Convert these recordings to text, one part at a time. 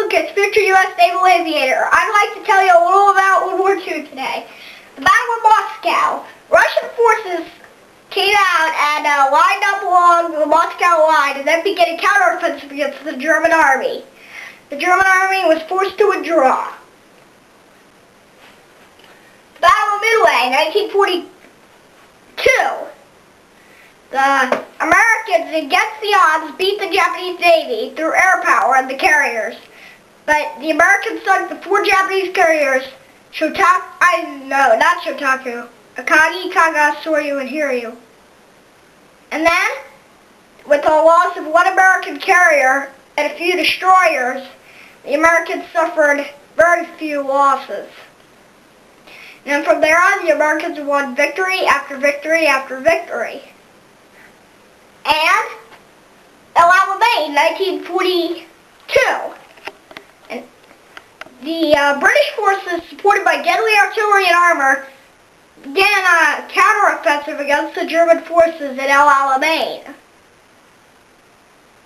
look at Future U.S. Naval Aviator. I'd like to tell you a little about World War II today. The Battle of Moscow. Russian forces came out and lined up along the Moscow line and then began a counteroffensive against the German army. The German army was forced to withdraw. Battle of Midway, 1942. The Americans, against the odds, beat the Japanese Navy through air power and the carriers. But the Americans sunk the 4 Japanese carriers, Akagi, Kaga, Soryu, and Hiryu. And then, with the loss of 1 American carrier and a few destroyers, the Americans suffered very few losses. And then from there on, the Americans won victory after victory after victory. And El Alamein, 1942. And the British forces, supported by deadly artillery and armor, began a counteroffensive against the German forces at El Alamein.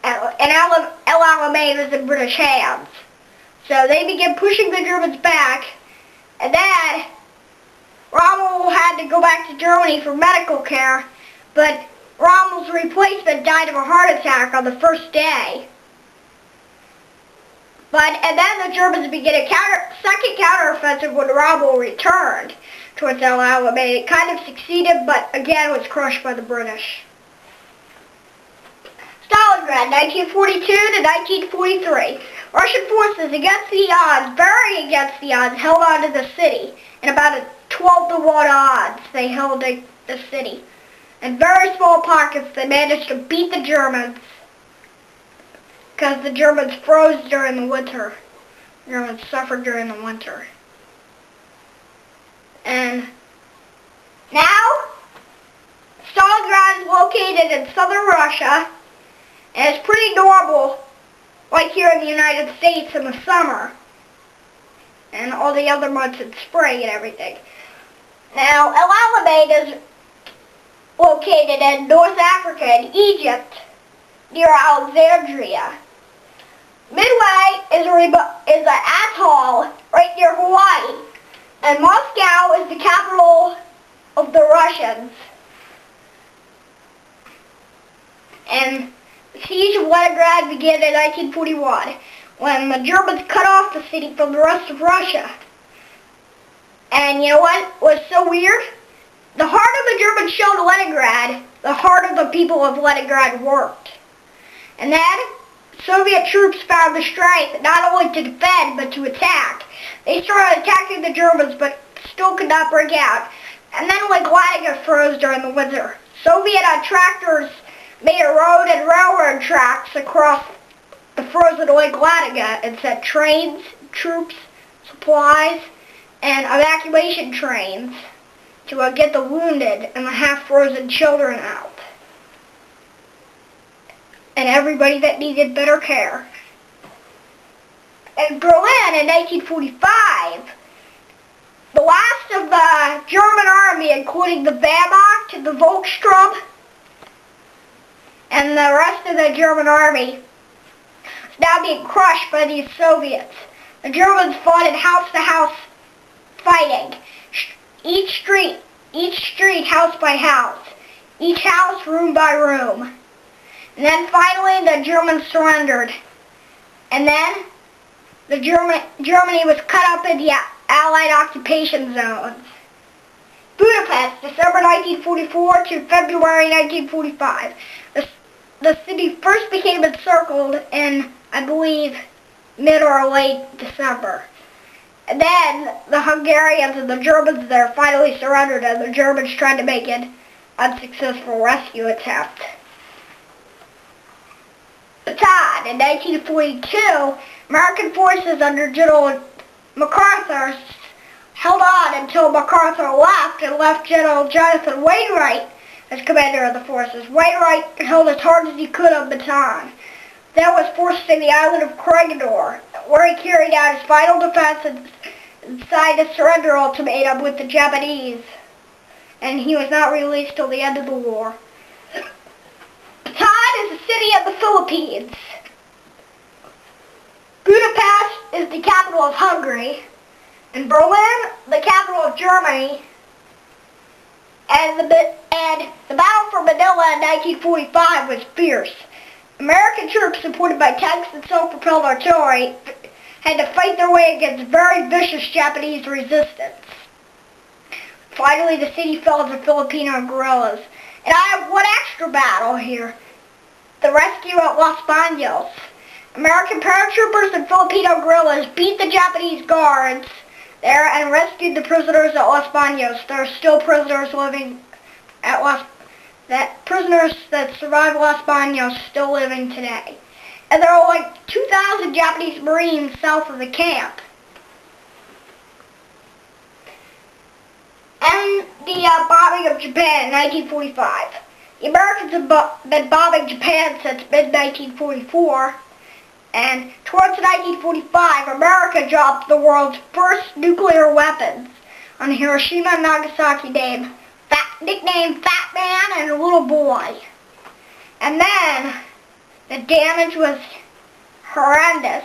And El Alamein was in British hands. So they began pushing the Germans back, and then Rommel had to go back to Germany for medical care, but Rommel's replacement died of a heart attack on the first day. And then the Germans began a second counteroffensive when Rommel returned towards El Alamein. It kind of succeeded, but again was crushed by the British. Stalingrad, 1942 to 1943. Russian forces, against the odds, very against the odds, held on to the city. In about a 12-to-1 odds, they held the city. In very small pockets, they managed to beat the Germans because the Germans froze during the winter. The Germans suffered during the winter. And now, Stalingrad is located in southern Russia, and it's pretty normal, like here in the United States in the summer, and all the other months in spring and everything. Now, El Alamein is located in North Africa in Egypt, near Alexandria. Midway is an atoll right near Hawaii, and Moscow is the capital of the Russians. And the siege of Leningrad began in 1941, when the Germans cut off the city from the rest of Russia. And you know what was so weird? The harder the Germans shelled Leningrad, the harder the people of Leningrad worked. And then Soviet troops found the strength not only to defend, but to attack. They started attacking the Germans, but still could not break out. And then Lake Ladoga froze during the winter. Soviet tractors made a road and railroad tracks across the frozen Lake Ladoga and sent trains, troops, supplies, and evacuation trains to get the wounded and the half-frozen children out. And everybody that needed better care. In Berlin in 1945, the last of the German army, including the Wehrmacht and the Volkssturm, and the rest of the German army, is now being crushed by these Soviets. The Germans fought in house-to-house fighting. Each street house by house. Each house room by room. And then finally the Germans surrendered. And then Germany was cut up in the Allied occupation zones. Budapest, December 1944 to February 1945. The city first became encircled in, I believe, mid or late December. And then the Hungarians and the Germans there finally surrendered, and the Germans tried to make an unsuccessful rescue attempt. Bataan, in 1942, American forces under General MacArthur held on until MacArthur left and left General Jonathan Wainwright as commander of the forces. Wainwright held as hard as he could on Bataan. Then was forced to the island of Corregidor, where he carried out his final defense and signed a surrender ultimatum with the Japanese. And he was not released till the end of the war. Bataan is a city of the Philippines. Budapest the capital of Hungary, and Berlin, the capital of Germany, and the battle for Manila in 1945 was fierce. American troops, supported by tanks and self-propelled artillery, had to fight their way against very vicious Japanese resistance. Finally, the city fell to Filipino guerrillas. And I have one extra battle here. The rescue at Los Baños. American paratroopers and Filipino guerrillas beat the Japanese guards there and rescued the prisoners at Los Baños. There are still prisoners living at prisoners that survived Los Baños still living today. And there are like 2,000 Japanese Marines south of the camp. And the bombing of Japan in 1945. The Americans have been bombing Japan since mid-1944, and towards 1945, America dropped the world's first nuclear weapons on Hiroshima and Nagasaki, nicknamed Fat Man and Little Boy. And then the damage was horrendous,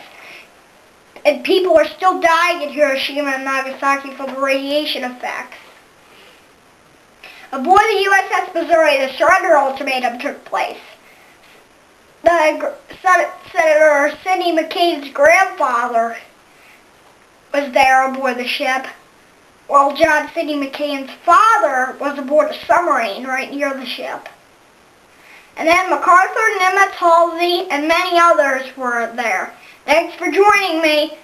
and people are still dying in Hiroshima and Nagasaki from the radiation effects. Aboard the USS Missouri, the surrender ultimatum took place. Senator Sidney McCain's grandfather was there aboard the ship, while John Sidney McCain's father was aboard a submarine right near the ship. And then MacArthur, Nimitz, Halsey, and many others were there. Thanks for joining me.